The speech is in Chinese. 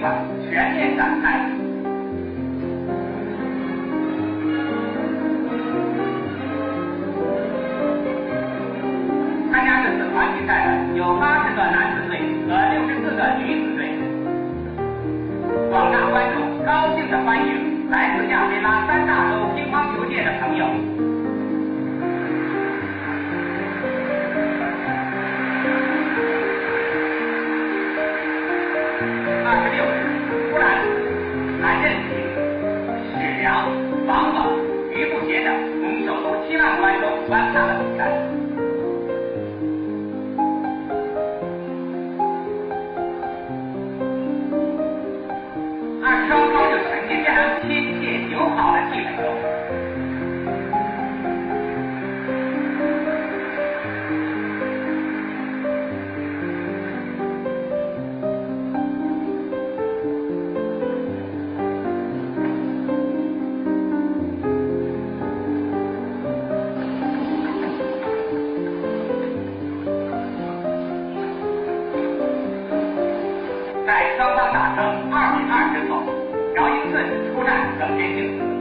划全面展开。参加这次团体赛的有80个男子队和64个女子队。广大观众高兴地欢迎来自亚非拉3大洲乒乓球界的朋友。26日，乌兰、蓝振廷、许良、王猛、于步杰等共首都7万观众观看了比赛。双方就呈现非常亲切友好的气氛中。在双方打成2比2之后，饶英顺出战更坚定。